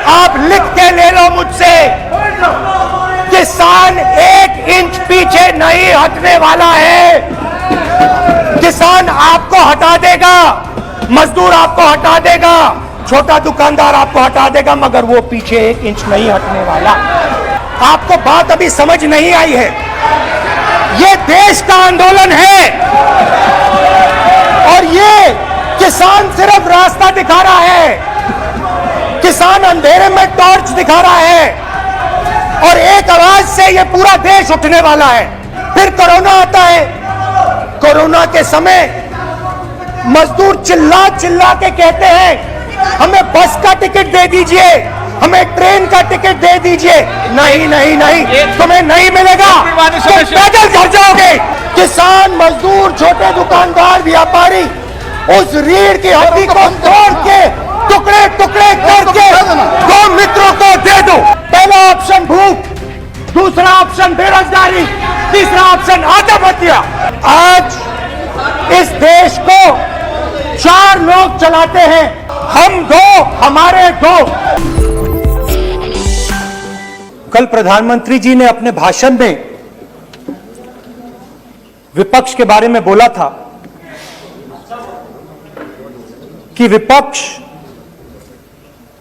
आप लिख के ले लो मुझसे, किसान 1 इंच पीछे नहीं हटने वाला है। किसान आपको हटा देगा, मजदूर आपको हटा देगा, छोटा दुकानदार आपको हटा देगा, मगर वो पीछे 1 इंच नहीं हटने वाला। आपको बात अभी समझ नहीं आई है। ये देश का आंदोलन है और ये किसान सिर्फ रास्ता दिखा रहा है। किसान अंधेरे में टॉर्च दिखा रहा है और एक आवाज से ये पूरा देश उठने वाला है। फिर कोरोना आता है। कोरोना के समय मजदूर चिल्ला चिल्ला के कहते हैं हमें बस का टिकट दे दीजिए, हमें ट्रेन का टिकट दे दीजिए। नहीं नहीं नहीं, तुम्हें नहीं मिलेगा, तुम पैदल घर जाओगे। किसान, मजदूर, छोटे दुकानदार, व्यापारी उस रीढ़ की हड्डी को तोड़ के टुकड़े टुकड़े करके 2 मित्रों को दे दो। पहला ऑप्शन भूख, दूसरा ऑप्शन बेरोजगारी, तीसरा ऑप्शन आत्महत्या। आज इस देश को 4 लोग चलाते हैं, हम 2, हमारे 2। कल प्रधानमंत्री जी ने अपने भाषण में विपक्ष के बारे में बोला था कि विपक्ष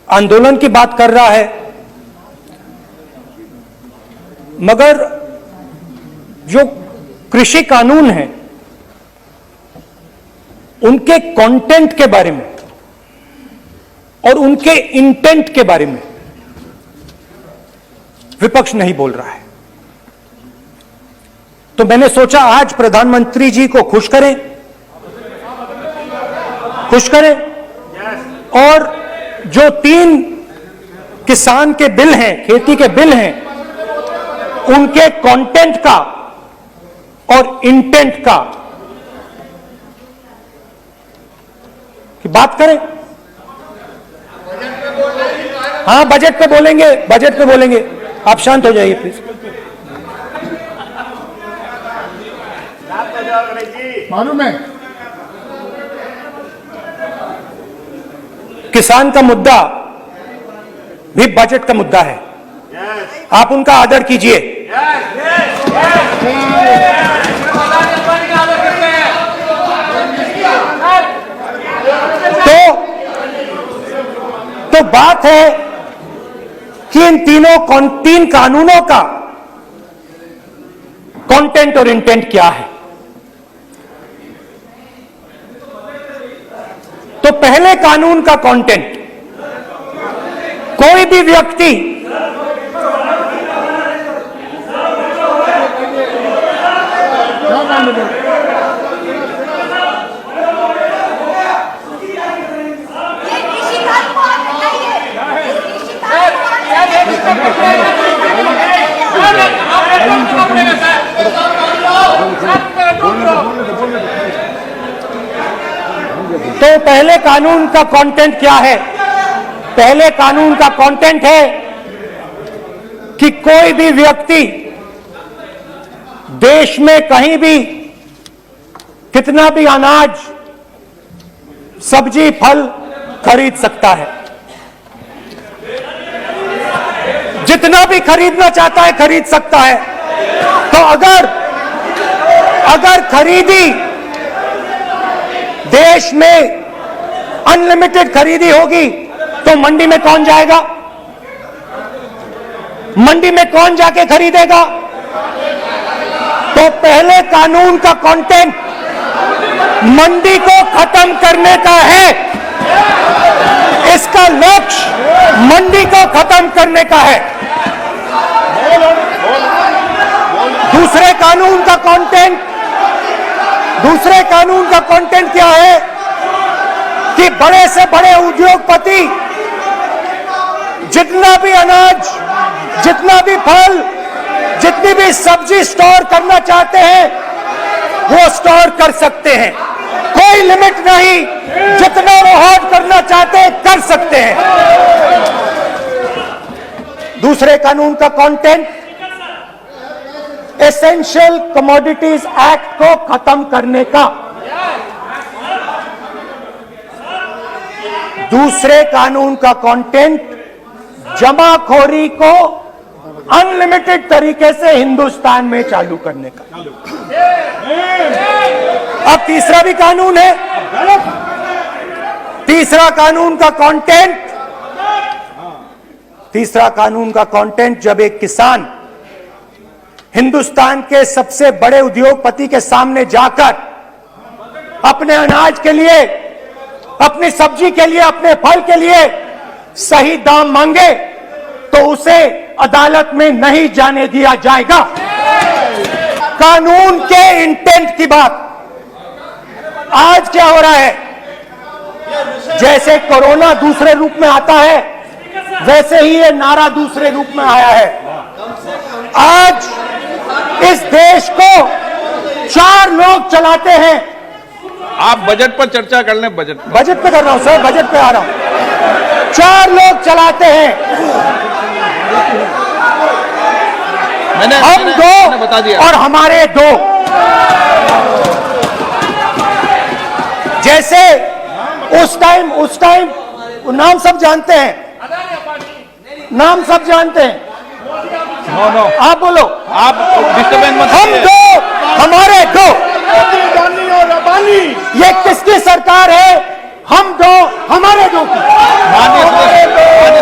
आंदोलन की बात कर रहा है, मगर जो कृषि कानून है उनके कंटेंट के बारे में और उनके इंटेंट के बारे में विपक्ष नहीं बोल रहा है। तो मैंने सोचा आज प्रधानमंत्री जी को खुश करें और जो 3 किसान के बिल हैं, खेती के बिल हैं, उनके कंटेंट का और इंटेंट का की बात करें। हाँ, बजट पे बोलेंगे। आप शांत हो जाइए प्लीज। मालूम है किसान का मुद्दा भी बजट का मुद्दा है। आप उनका आदर कीजिए। तो बात है कि इन 3 कानूनों का कंटेंट और इंटेंट क्या है। तो पहले कानून का कंटेंट, कोई भी व्यक्ति तो पहले कानून का कंटेंट क्या है? पहले कानून का कंटेंट है कि कोई भी व्यक्ति देश में कहीं भी कितना भी अनाज, सब्जी, फल खरीद सकता है। जितना भी खरीदना चाहता है खरीद सकता है। तो अगर खरीदी देश में अनलिमिटेड खरीदी होगी तो मंडी में कौन जाएगा? मंडी में कौन जाके खरीदेगा? तो पहले कानून का कंटेंट मंडी को खत्म करने का है। इसका लक्ष्य मंडी को खत्म करने का है। दूसरे कानून का कंटेंट क्या है कि बड़े से बड़े उद्योगपति जितना भी अनाज, जितना भी फल, जितनी भी सब्जी स्टोर करना चाहते हैं वो स्टोर कर सकते हैं। कोई लिमिट नहीं, जितना वो होल्ड करना चाहते हैं कर सकते हैं। दूसरे कानून का कंटेंट एसेंशियल कमोडिटीज एक्ट को खत्म करने का। दूसरे कानून का कंटेंट जमाखोरी को अनलिमिटेड तरीके से हिंदुस्तान में चालू करने का। अब तीसरा भी कानून है। तीसरा कानून का कंटेंट, जब एक किसान हिंदुस्तान के सबसे बड़े उद्योगपति के सामने जाकर अपने अनाज के लिए, अपनी सब्जी के लिए, अपने फल के लिए सही दाम मांगे तो उसे अदालत में नहीं जाने दिया जाएगा। कानून के इंटेंट की बात। आज क्या हो रहा है, जैसे कोरोना दूसरे रूप में आता है वैसे ही ये नारा दूसरे रूप में आया है। आज इस देश को 4 लोग चलाते हैं। आप बजट पर चर्चा कर लें। बजट पे कर रहा हूं सर, बजट पे आ रहा हूं। 4 लोग चलाते हैं, हम 2 बता दिया और हमारे 2। जैसे उस टाइम नाम सब जानते हैं, नाम सब जानते हैं। नो आप बोलो, आप डिस्टर्बेंस मत हम 2 हमारे 2। ये किसकी सरकार है? हम 2 हमारे 2 की। माननीय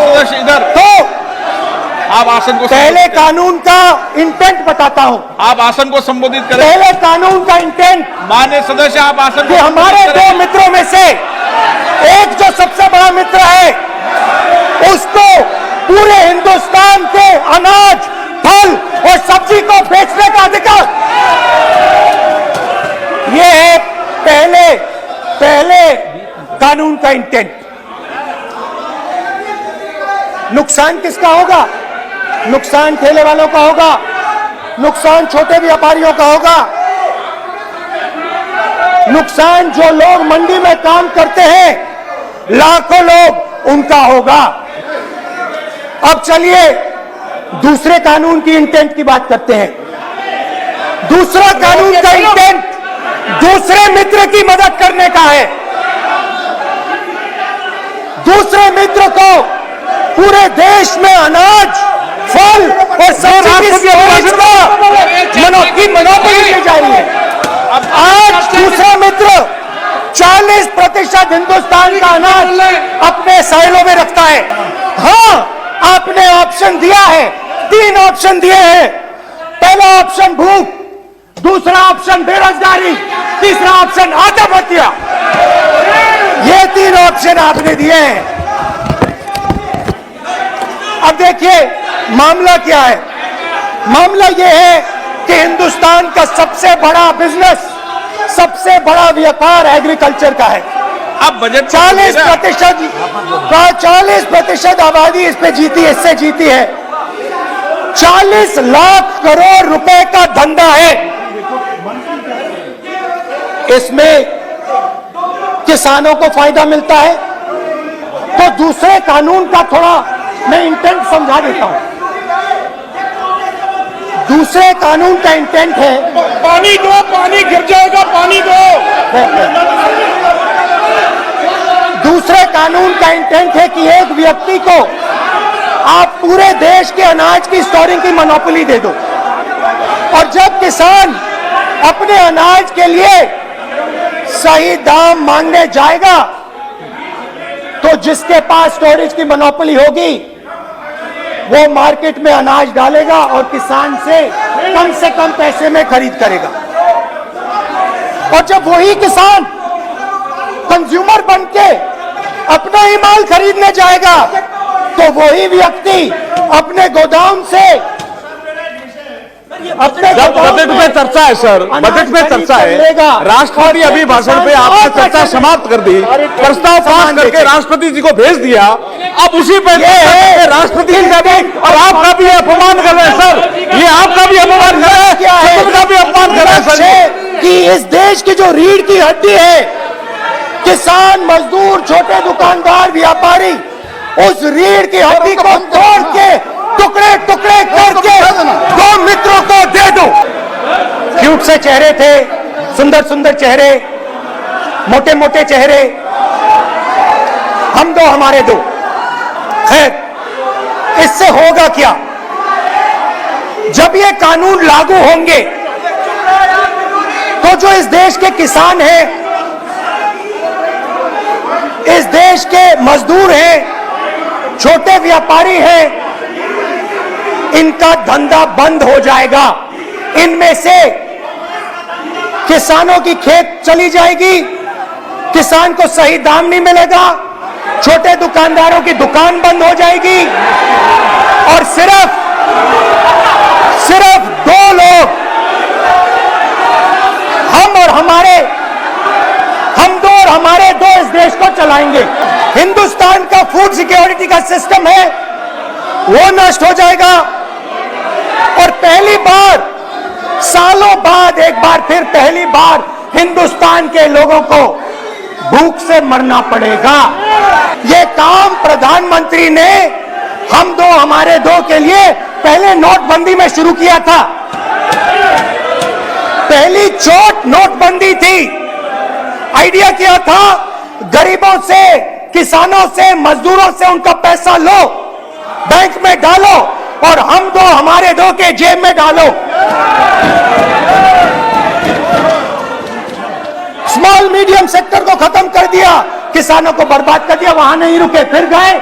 सदस्य इधर तो आप आसन को पहले कानून का इंटेंट बताता हूं। आप आसन को संबोधित करें। पहले कानून का इंटेंट, माननीय सदस्य आप आसन कि हमारे 2 मित्रों में से एक जो सबसे बड़ा मित्र है उसको पूरे हिंदुस्तान के अनाज, फल और सब्जी को बेचने का अधिकार। यह है पहले कानून का इंटेंट। नुकसान किसका होगा? नुकसान ठेले वालों का होगा, नुकसान छोटे व्यापारियों का होगा, नुकसान जो लोग मंडी में काम करते हैं, लाखों लोग, उनका होगा। अब चलिए दूसरे कानून की इंटेंट की बात करते हैं। दूसरा कानून का इंटेंट दूसरे मित्र की मदद करने का है। दूसरे मित्र को पूरे देश में अनाज, फल और सब्जी की मोनोपोली दी जा रही है। आज दूसरा मित्र 40% हिंदुस्तान का अनाज अपने साइलों में रखता है। हाँ, आपने ऑप्शन दिया है, 3 ऑप्शन दिए हैं। पहला ऑप्शन भूख, दूसरा ऑप्शन बेरोजगारी, तीसरा ऑप्शन आत्महत्या। ये 3 ऑप्शन आपने दिए हैं। अब देखिए मामला क्या है। मामला यह है कि हिंदुस्तान का सबसे बड़ा बिजनेस, सबसे बड़ा व्यापार एग्रीकल्चर का है। अब बजट 40% आबादी इस पे जीती है, इससे जीती है। 40 लाख करोड़ रुपए का धंधा है। इसमें किसानों को फायदा मिलता है। तो दूसरे कानून का थोड़ा मैं इंटेंट समझा देता हूं। दूसरे कानून का इंटेंट है, पानी दो, पानी गिर जाएगा, पानी दो। दूसरे कानून का इंटेंट है कि एक व्यक्ति को आप पूरे देश के अनाज की स्टोरिंग की मोनोपोली दे दो, और जब किसान अपने अनाज के लिए सही दाम मांगने जाएगा तो जिसके पास स्टोरेज की मोनोपोली होगी वो मार्केट में अनाज डालेगा और किसान से कम पैसे में खरीद करेगा। और जब वही किसान कंज्यूमर बनके अपना ही माल खरीदने जाएगा तो वही व्यक्ति अपने गोदाम से बजट में चर्चा है सर, बजट में चर्चा है। राष्ट्रपति अभी भाषण पे आपने चर्चा समाप्त कर दी, प्रस्ताव पास करके राष्ट्रपति जी को भेज दिया। अब उसी पे राष्ट्रपति जी का भी और आपका भी अपमान कर रहे हैं सर। ये आपका भी अपमान कर रहे हैं, सबका भी अपमान कर रहे हैं सर। कि इस देश की जो रीढ़ की हड्डी है, किसान, मजदूर, छोटे दुकानदार, व्यापारी, उस रीढ़ की हड्डी को तोड़ के टुकड़े टुकड़े करके 2 मित्रों को दे दो। क्यूट से चेहरे थे, सुंदर सुंदर चेहरे, मोटे मोटे चेहरे, हम 2 हमारे 2। खैर, इससे होगा क्या? जब ये कानून लागू होंगे तो जो इस देश के किसान हैं, इस देश के मजदूर हैं, छोटे व्यापारी हैं, इनका धंधा बंद हो जाएगा। इनमें से किसानों की खेत चली जाएगी, किसान को सही दाम नहीं मिलेगा, छोटे दुकानदारों की दुकान बंद हो जाएगी और सिर्फ दो लोग, हम और हमारे दो इस देश को चलाएंगे। हिंदुस्तान का फूड सिक्योरिटी का सिस्टम है वो नष्ट हो जाएगा और पहली बार सालों बाद एक बार फिर पहली बार हिंदुस्तान के लोगों को भूख से मरना पड़ेगा। ये काम प्रधानमंत्री ने हम दो हमारे दो के लिए पहले नोटबंदी में शुरू किया था। पहली चोट नोटबंदी थी। आइडिया किया था गरीबों से, किसानों से, मजदूरों से उनका पैसा लो, बैंक में डालो और हम दो हमारे दो के जेब में डालो। स्मॉल मीडियम सेक्टर को खत्म कर दिया, किसानों को बर्बाद कर दिया। वहां नहीं रुके, फिर गए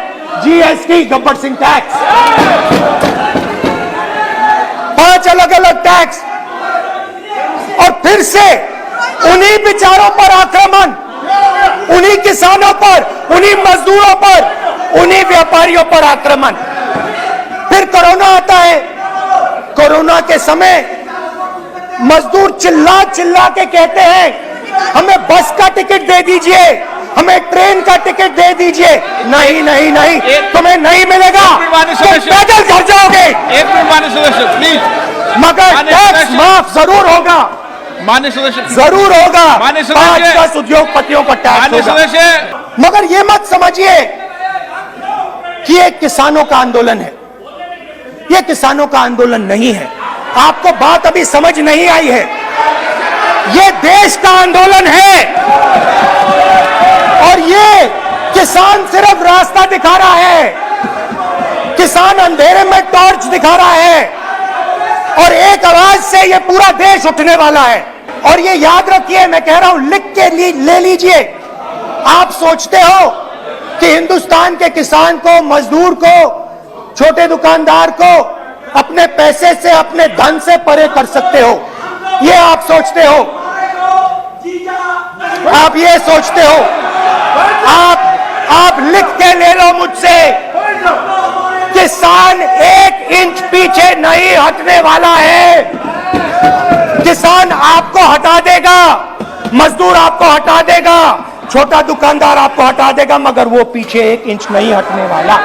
जीएसटी, गब्बर सिंह टैक्स, 5 अलग अलग टैक्स और फिर से उन्हीं बेचारों पर आक्रमण, उन्हीं किसानों पर, उन्हीं मजदूरों पर, उन्हीं व्यापारियों पर आक्रमण। फिर कोरोना आता है। कोरोना के समय मजदूर चिल्ला चिल्ला के कहते हैं हमें बस का टिकट दे दीजिए, हमें ट्रेन का टिकट दे दीजिए। नहीं नहीं नहीं, तुम्हें नहीं मिलेगा, तुम पैदल घर जाओगे। एक मिनट माननीय सदस्य प्लीज। मगर टैक्स माफ जरूर होगा, माननीय सदस्य जरूर होगा। माननीय सदस्य 5-10 उद्योगपतियों को टैक्स माननीय होगा। सदस्य मगर ये मत समझिए कि ये किसानों का आंदोलन है। ये किसानों का आंदोलन नहीं है। आपको बात अभी समझ नहीं आई है। ये देश का आंदोलन है और ये किसान सिर्फ रास्ता दिखा रहा है। किसान अंधेरे में टॉर्च दिखा रहा है और एक आवाज से ये पूरा देश उठने वाला है। और ये याद रखिए, मैं कह रहा हूं, लिख के ले लीजिए। आप सोचते हो कि हिंदुस्तान के किसान को, मजदूर को, छोटे दुकानदार को अपने पैसे से, अपने धन से परे कर सकते हो, ये आप सोचते हो। आप ये सोचते हो। आप लिख के ले लो मुझसे, किसान 1 इंच पीछे नहीं हटने वाला है। किसान आपको हटा देगा, मजदूर आपको हटा देगा, छोटा दुकानदार आपको हटा देगा, मगर वो पीछे 1 इंच नहीं हटने वाला।